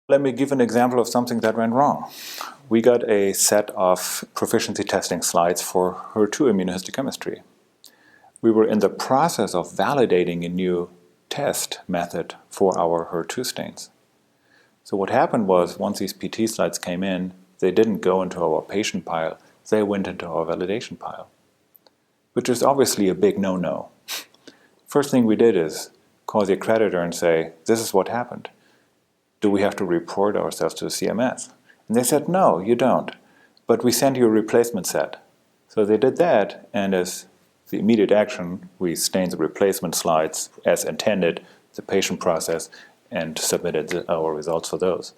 Let me give an example of something that went wrong. We got a set of proficiency testing slides for HER2 immunohistochemistry. We were in the process of validating a new test method for our HER2 stains. So what happened was, once these PT slides came in, they didn't go into our patient pile, they went into our validation pile, which is obviously a big no-no. First thing we did is call the accreditor and say, this is what happened. Do we have to report ourselves to the CMS? And they said, no, you don't. But we send you a replacement set. So they did that, and as the immediate action, we stained the replacement slides as intended, the patient process, and submitted our results for those.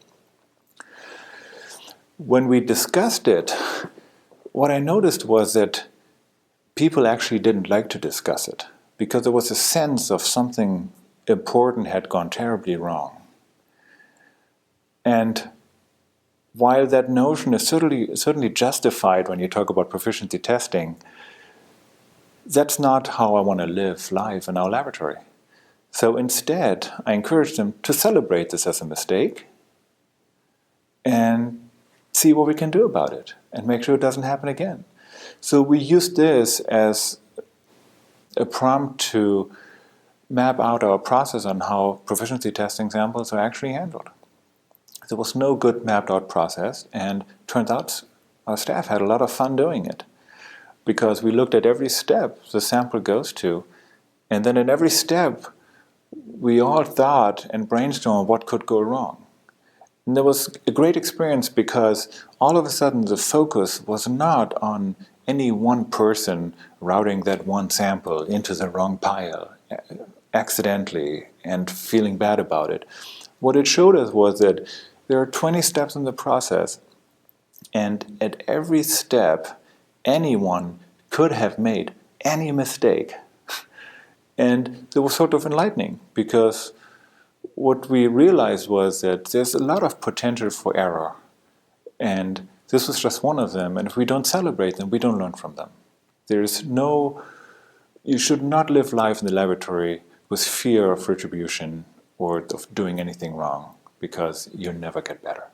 When we discussed it, what I noticed was that people actually didn't like to discuss it, because there was a sense of something important had gone terribly wrong. And while that notion is certainly justified when you talk about proficiency testing, that's not how I want to live life in our laboratory. So instead, I encourage them to celebrate this as a mistake and see what we can do about it and make sure it doesn't happen again. So we used this as a prompt to map out our process on how proficiency testing samples are actually handled. There was no good mapped out process, and turns out our staff had a lot of fun doing it, because we looked at every step the sample goes to, and then in every step we all thought and brainstormed what could go wrong. And there was a great experience, because all of a sudden the focus was not on any one person routing that one sample into the wrong pile accidentally and feeling bad about it. What it showed us was that there are 20 steps in the process, and at every step, anyone could have made any mistake. And it was sort of enlightening, because what we realized was that there's a lot of potential for error. And this was just one of them, and if we don't celebrate them, we don't learn from them. You should not live life in the laboratory with fear of retribution or of doing anything wrong, because you never get better.